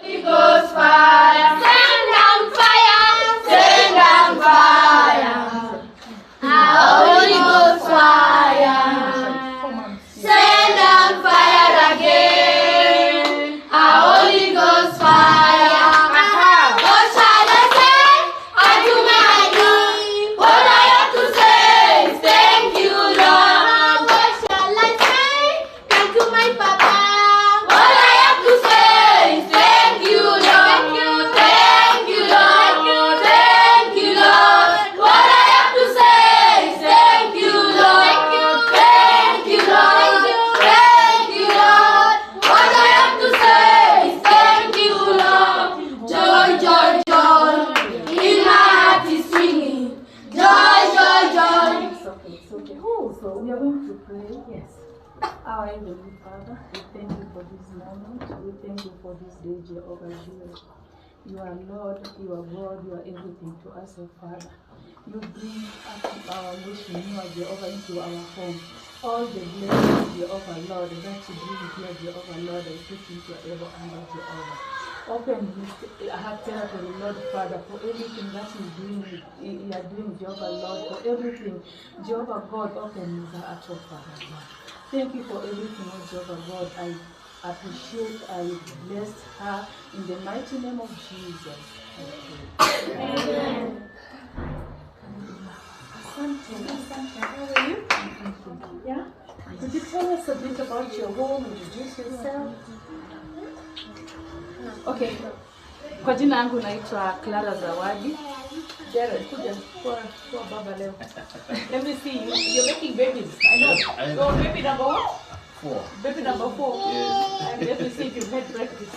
Holy Ghost fire, send down fire, send down fire. Holy Ghost fire, send down fire again. Holy Ghost fire. What shall I say unto my King? What I have to say is thank you, Lord. What shall I say unto my Papa? What I have to say is thank you, Lord. Thank you, Lord. Thank you, Lord. What I have to say is thank you, Lord. Thank you, Lord. Thank you, Lord. What I have to say is thank you, Lord. Joy, joy, joy. In my heart is singing. Joy, joy, joy. It's okay, it's okay. Oh, so we are going to pray. Yes. Our Heavenly Father, we thank you for this moment. We thank you for this day, Jehovah Jireh. You are Lord, you are God, you are everything to us, oh Father. You bring us our nation, you are Jehovah, into our home. All the blessings, Jehovah, Lord, that you bring here, Jehovah, Lord, and put into ever under Jehovah. Open his heart territory, Lord Father, for everything that you are doing, Jehovah, Lord, for everything, Jehovah God, open his heart, oh Father, Lord. Thank you for everything, oh Jehovah God. I appreciate, I bless her in the mighty name of Jesus. Amen. How are you? Yeah? Could you tell us a bit about your home, introduce yourself? Okay. Kwa jina yangu naitwa Clara Zawadi. Jared, kuja kwa baba leo. Let me see you. You're making babies. I know. So baby number what? 4. Baby number 4. Yes. And let me see if you've had practice.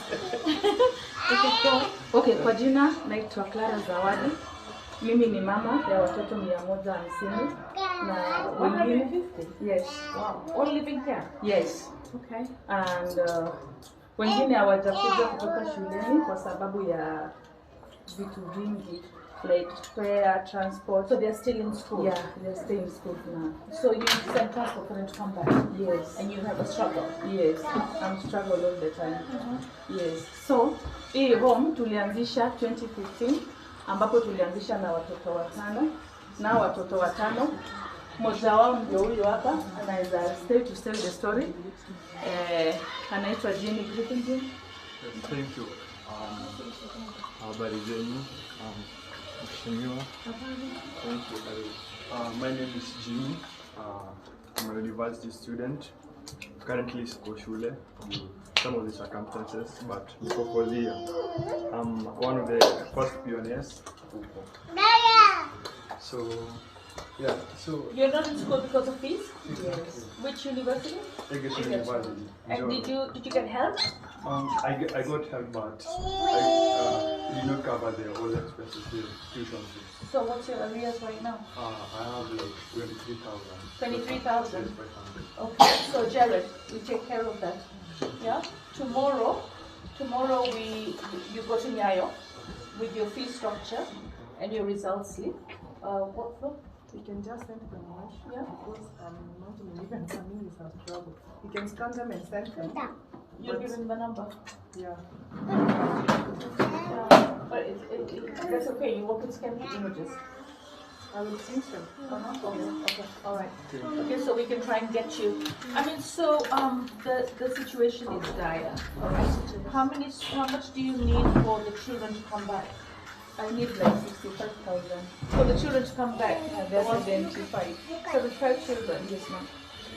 Okay, kwa jina naitwa Clara Zawadi. Mimi ni mama ya watoto 150 na wengine 150. Yes. Wow. All living here? Yes. Okay. And wengine hawajakuja kutoka shuleni kwa sababu ya vitu vingi, like fare, transport. So they're still in school? Yeah, they're still in school now. So you send transport for them to come back? Yes. And you have a struggle? Yes, I'm struggling all the time. Yes. So hii home tulianzisha 2015 ambapo tulianzisha na watoto 5 na watoto 5. Mmoja wao ndio huyo hapa, anaweza stay to tell the story. Anaitwa Jenny Griffin. Thank you. Habari zenu. Mheshimiwa. Thank you. My name is Jimmy. I'm a university student. Currently siko shule due to some of the circumstances, but niko for the year. I'm one of the first pioneers. So yeah, so You're not in school because of fees? Yes. Which university? Advocacy University. And did you get help? I got help, but I did not cover the whole expenses here, tuition fees. So what's your arrears right now? I have like 23,000. 23,000. Okay, so Jared, we take care of that. Yeah. Tomorrow you go to Nyayo with your fee structure and your results slip. What floor? You can just send them much, Yeah. because not even coming is a struggle. You can scan them and send them. You'll give him the number. Yeah. But that's okay. You want to scan the images. I will think so. Okay. All right. Okay, so we can try and get you. I mean, so the situation is dire. All right. How much do you need for the children to come back? I need like 65,000. For the children to come back. There's 75. 75 children. Yes, ma'am.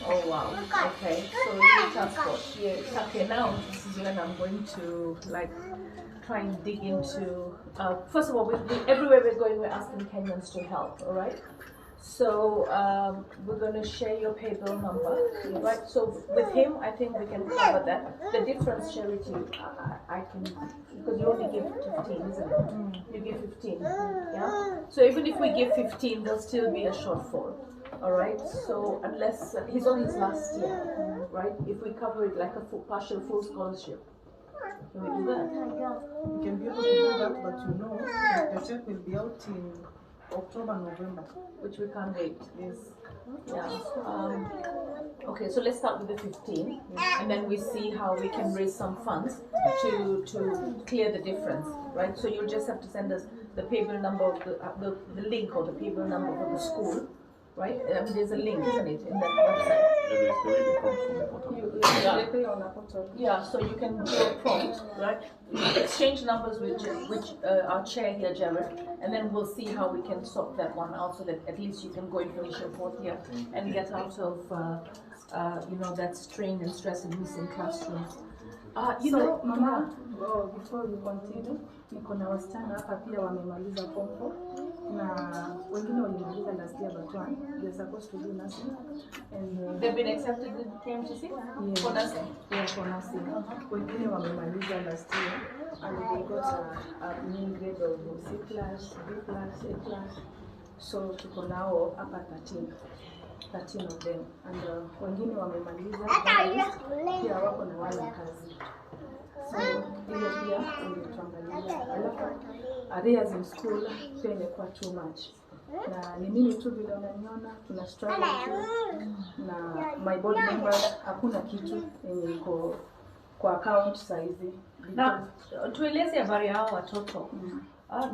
Oh wow. Okay. So you need transport. Yes. Okay. Now this is when I'm going to like try and dig into. First of all, everywhere we're going, we're asking Kenyans to help. All right. So we're going to share your pay bill number, right? So with him, I think we can cover that. The difference, Charity, I can, because you only give 15, isn't it? You give 15, yeah? So even if we give 15, there'll still be a shortfall, all right? So unless, he's on his last year, right? If we cover it like a partial full scholarship, can we do that? You can be able to do that, but you know, the check will be out in October, November. which we can't wait. Is yeah. Okay, so let's start with the 15, and then we see how we can raise some funds to clear the difference, right? So you'll just have to send us the paybill number of the link or the paybill number for the school, right? I mean, there's a link, isn't it, in that website? Yeah, so you can do a prompt, right? Exchange numbers with our chair here, Jared, and then we'll see how we can sort that one out so that at least you can go and finish your 4th year and get out of that strain and stress in missing classrooms. Mama, before you continue, niko na wasichana hapa pia wamemaliza form 4 na wengine walimaliza last year but one they're supposed to do nursing and They've been accepted in KMTC? Yes. For nursing? Yeah, for nursing. Wengine wamemaliza last year and they got a mean grade of C+, B+, A+. So tuko nao hapa 13 of them and wengine wamemaliza pia wako na wale kazi. So ile pia ungetuangalia. Alafu arrears in school pia imekuwa too much. Na ni mimi tu vile unaniona tuna struggle tu na my board members hakuna kitu yenye iko kwa account saizi. Na tueleze habari hao watoto.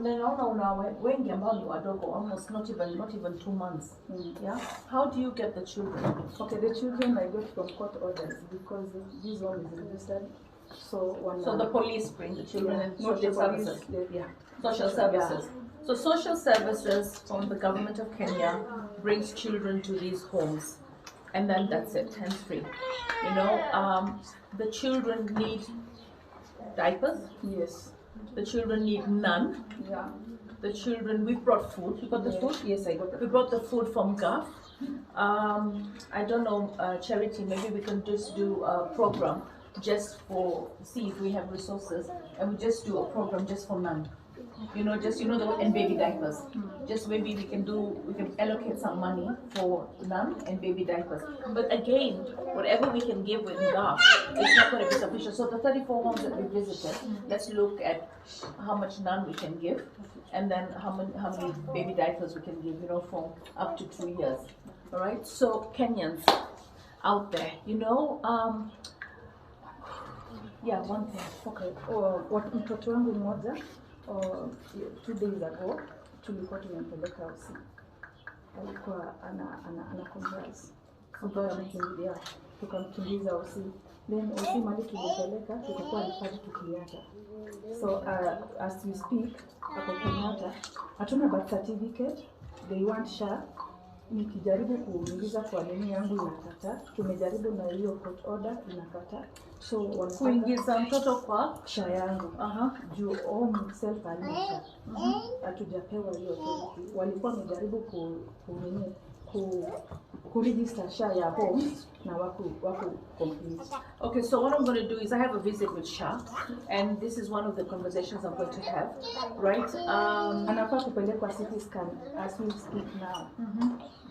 Naona una wengi ambao ni wadogo, almost not even 2 months. Yeah. How do you get the children? Okay, the children I got from court orders because this one is registered. So the police bring the children and social services. Yeah. Social services. So social services from the government of Kenya brings children to these homes, and then that's it, hands free. The children need diapers. Yes. The children need none. Yeah. The children, we brought food. You got the food? Yes, I got the We brought the food from GAF. I don't know, Charity, maybe we can just do a program just for, see if we have resources, and we just do a program just for none. And baby diapers. Just maybe we can allocate some money for none and baby diapers. But again, whatever we can give with GAF, it's not going to be sufficient. So the 34 homes that we visited, let's look at how much none we can give, and then how many baby diapers we can give, for up to 2 years. All right. So Kenyans out there, yeah, one thing. Okay. Mtoto wangu mmoja 2 days ago tulikuwa tumempeleka usi. Alikuwa ana converse. Tukamkimbiza usi. Then usi mali tulipeleka tulikuwa alifanya tukiata. So as we speak hapo Kenyatta hatuna birth certificate, they want SHA. Nikijaribu kuingiza kwa nini yangu inakata. Tumejaribu na hiyo court order inakata. So kuingiza mtoto kwa SHA yangu. Juu home self alisha. Hatujapewa hiyo authority. Walikuwa wamejaribu ku register SHA ya home na wako complete. Okay, so what I'm going to do is I have a visit with SHA, and this is one of the conversations I'm going to have, right? Anafaa kupelekwa CT scan as we speak now.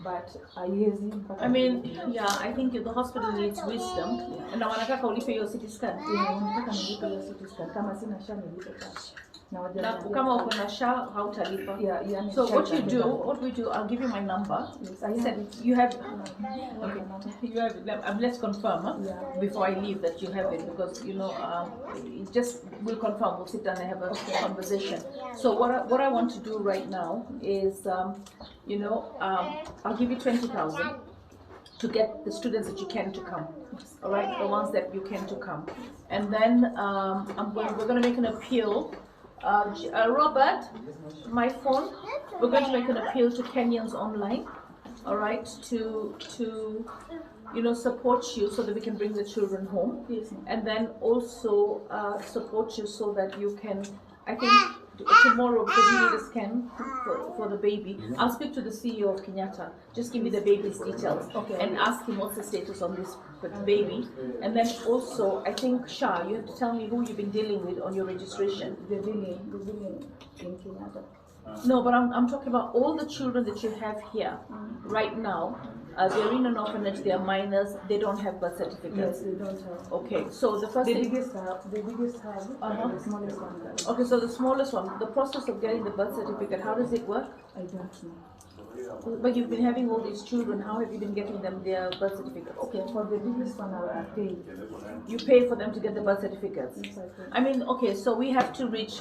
But I mean, yeah, I think the hospital needs wisdom. And now wanataka ulipe hiyo CT scan. Wanataka nilipe hiyo CT scan kama sina SHA nilipe cash. Na kama uko na SHA hautalipa. Yeah, so what we do, I'll give you my number. Yes, I have it. You have okay. You have it. Let's confirm before I leave that you have it, because we'll confirm. We'll sit down and have a conversation. So what I want to do right now is I'll give you 20,000 to get the students that you can to come. All right, the ones that you can to come, and then we're going to make an appeal. Robert, my phone. We're going to make an appeal to Kenyans online, all right, to support you so that we can bring the children home, and then also support you so that you can, I think tomorrow, because we need a scan for the baby. I'll speak to the CEO of Kenyatta. Just give me the baby's details, and ask him what's the status on this baby. And then also, I think Shah, you have to tell me who you've been dealing with on your registration. The dealing in Kenyatta. No, but I'm talking about all the children that you have here right now. They're in an orphanage, they are minors, they don't have birth certificates. Yes, they don't have. Okay, so the first The thing. biggest have, the smallest one does. Okay, so the smallest one, the process of getting the birth certificate, how does it work? I don't know. But you've been having all these children, how have you been getting them their birth certificates? Okay, for the biggest one, I pay. You pay for them to get the birth certificates? Yes, I pay. I mean, okay, so we have to reach,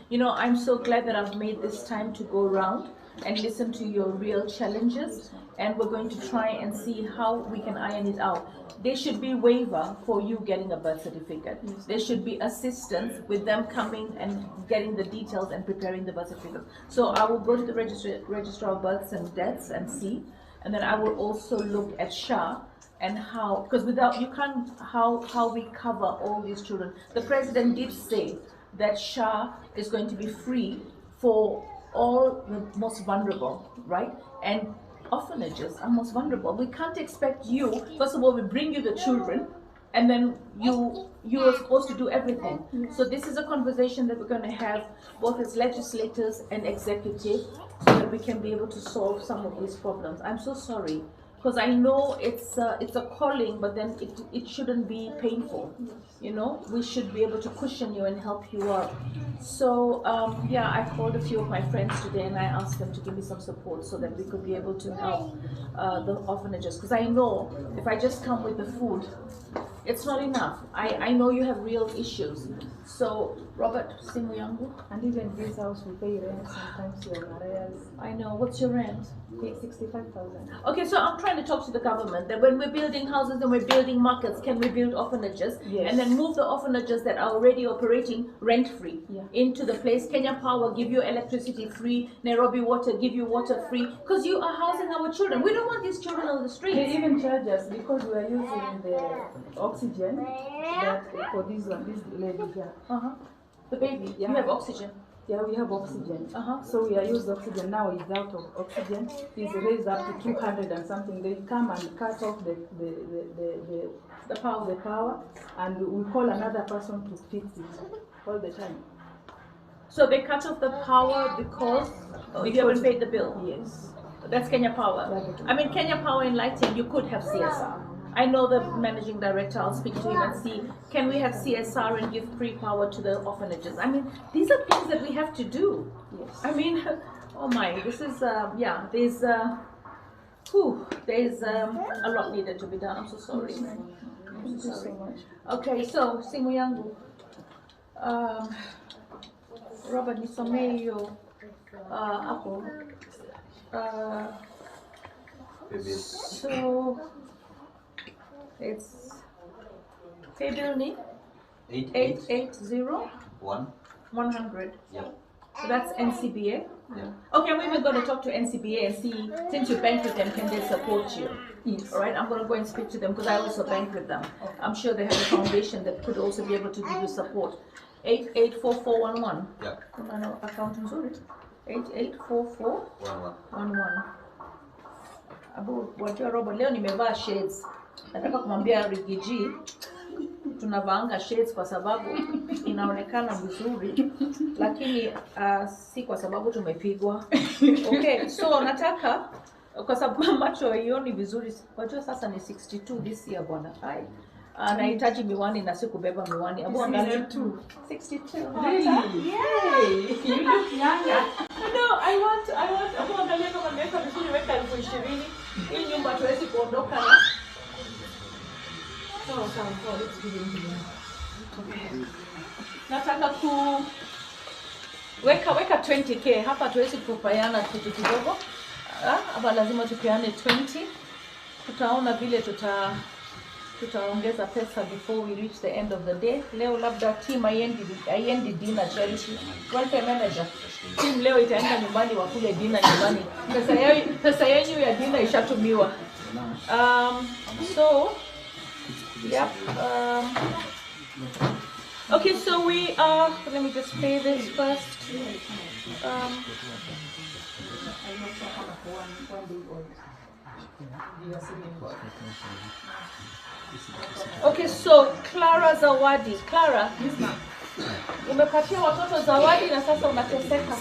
you know, I'm so glad that I've made this time to go around and listen to your real challenges, and we're going to try and see how we can iron it out. There should be waiver for you getting a birth certificate. There should be assistance with them coming and getting the details and preparing the birth certificate. So I will go to the Registrar of Births and Deaths and see, and then I will also look at SHA and how, because without, you can't, how we cover all these children. The president did say that SHA is going to be free for all the most vulnerable, right? And orphanages are most vulnerable. We can't expect you, first of all, we bring you the children, and then you are supposed to do everything. So this is a conversation that we're going to have both as legislators and executive, so that we can be able to solve some of these problems. I'm so sorry, because I know it's a calling, but then it shouldn't be painful. You know, we should be able to cushion you and help you out. So yeah, I called a few of my friends today and I asked them to give me some support so that we could be able to help the orphanages. Because I know if I just come with the food, it's not enough. I know you have real issues. So Robert, simu yangu. And even this house, we pay rent sometimes to our arrears. I know. What's your rent? Pay 65,000. Okay, so I'm trying to talk to the government that when we're building houses and we're building markets, can we build orphanages? Yes. And then move the orphanages that are already operating rent-free into the place. Kenya Power give you electricity free, Nairobi Water give you water free, because you are housing our children. We don't want these children on the They streets. even charge us because we are using the oxygen that for this lady here. The baby, you Yeah. have oxygen. Yeah, we have oxygen. Uh-huh. So we are using oxygen now. Is out of oxygen. Is raised up to 200 and something. They come and cut off the power, and we call another person to fix it all the time. So they cut off the power because you haven't paid the bill. Yes. That's Kenya Power. I mean, Kenya Power in Lighting, you could have CSR. I know the managing director, I'll speak to him and see, can we have CSR and give free power to the orphanages? I mean, these are things that we have to do. Yes. I mean, oh my, this is, yeah, there's a lot needed to be done. I'm so sorry. Thank you so much. Okay, so, simu yangu. Robert, nisomee hiyo hapo. So it's pay bill ni 880 100. Yeah. So that's NCBA. Yeah. Okay, I'm even going to talk to NCBA and see, since you bank with them, can they support you? Yes. All right, I'm going to go and speak to them because I also bank with them. I'm sure they have a foundation that could also be able to give you support. 884411. Yeah. Kuna account nzuri. 884411. Abu, wajua Robo, leo nimevaa shades. Nataka kumwambia Rigiji tunavaanga shades kwa sababu inaonekana vizuri, lakini si kwa sababu tumepigwa. Okay, so nataka kwa sababu macho haioni vizuri. Wajua sasa ni 62 this year bwana. Hai. Nahitaji miwani na sikubeba miwani. Abu angalia 62. Really? Yay! You look younger. No, I want Abu angalia kama miaka vizuri, weka 20,000. Hii nyumba tuwezi kuondoka na sawa, let's give him the okay. Nataka weka 20k hapa, tuwezi kupayana kitu kidogo. Hapa lazima tupeane 20. Tutaona vile tutaongeza pesa before we reach the end of the day. Leo labda team aiendi dinner Chelsea. Welcome manager. Team leo itaenda nyumbani wakule dinner nyumbani. Pesa yenu ya dinner ishatumiwa. So yep. Okay, so we are. Let me just pay this first. Okay, so Clara Zawadi. Clara, Umepatia watoto zawadi na sasa unateseka.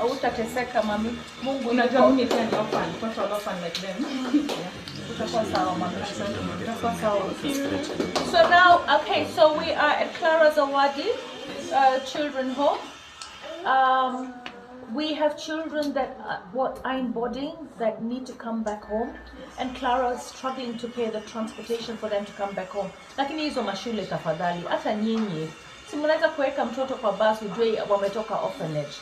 Au utateseka mami. Mungu Unajua mimi pia ni orphan, watu wa orphan like them. utakuwa sawa mami. Utakuwa sawa. So now, okay, so we are at Clara Zawadi Children Home. We have children that are in boarding that need to come back home, and Clara is struggling to pay the transportation for them to come back home. Lakini hizo mashule tafadhali, hata nyinyi si mnaweza kuweka mtoto kwa bus ujue wametoka orphanage.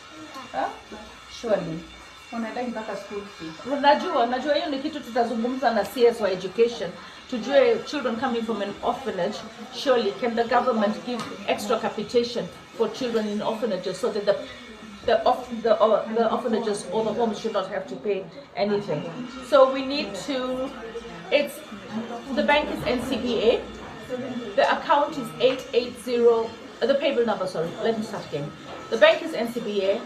Surely. Wanadai mpaka school fee. Najua hiyo ni kitu tutazungumza na CS wa education. Tujue children coming from an orphanage, surely can the government give extra capitation for children in orphanages so that the orphanages or the homes should not have to pay anything. So we need to, the bank is NCBA, the account is 880, the pay bill number, sorry, let me start again. The bank is NCBA,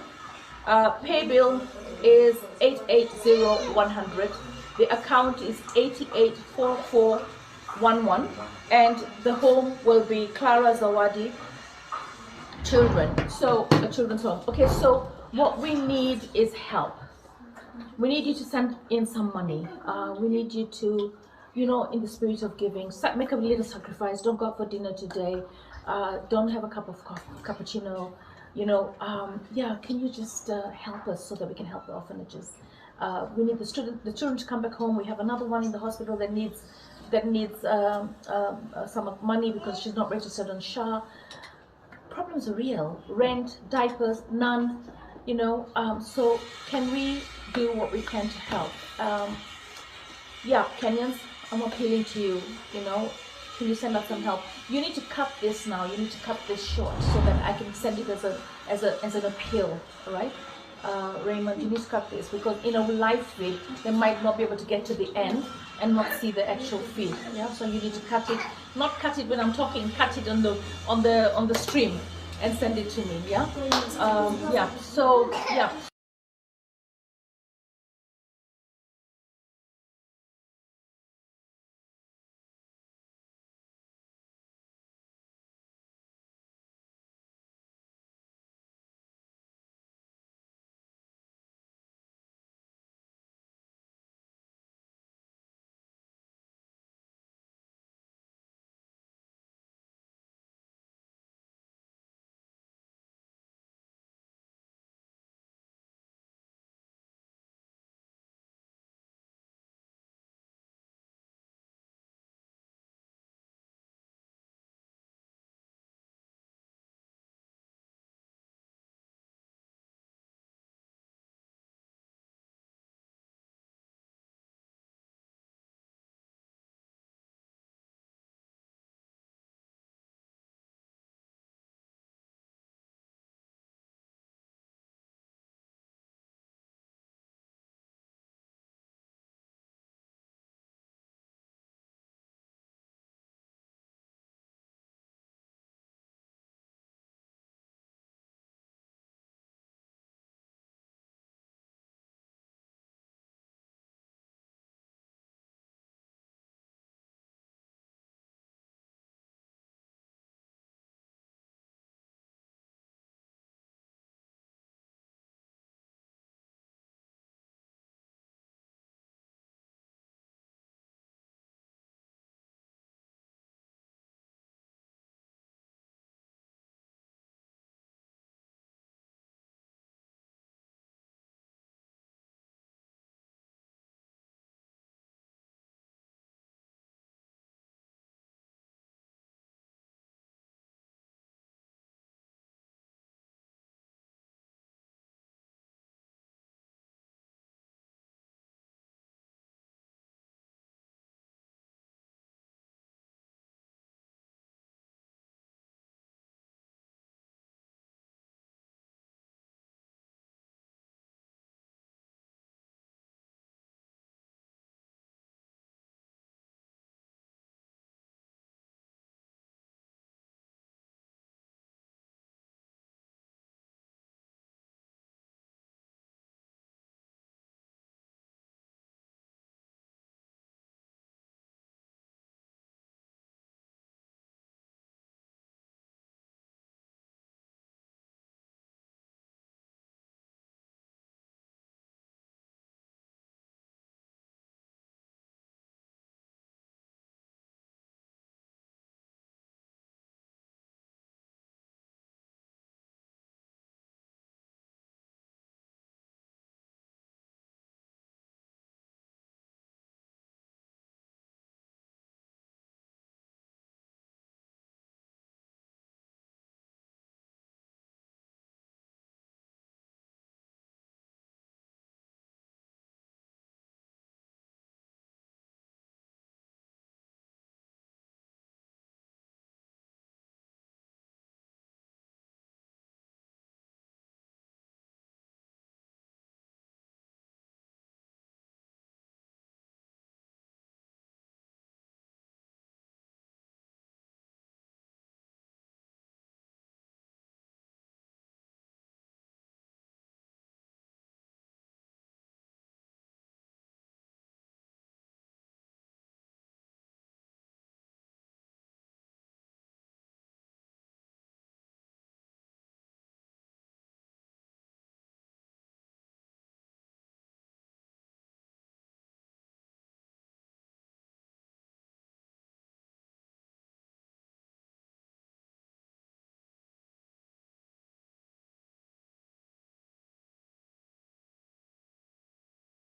pay bill is 880100, the account is 884411, and the home will be Clara Zawadi Children, so a children's home. Okay, so what we need is help. We need you to send in some money. We need you to, in the spirit of giving, make a little sacrifice. Don't go out for dinner today. Don't have a cup of coffee, cappuccino. Can you just help us so that we can help the orphanages? We need the children to come back home. We have another one in the hospital that needs some money because she's not registered on SHA. Problems are real. Rent, diapers, none. So can we do what we can to help? Kenyans, I'm appealing to you. Can you send us some help? You need to cut this now. You need to cut this short so that I can send it as an appeal. All right, Raymond, you need to cut this because in a live feed they might not be able to get to the end and not see the actual feed. Yeah, so you need to cut it. Not cut it when I'm talking. Cut it on the stream and send it to me. Yeah.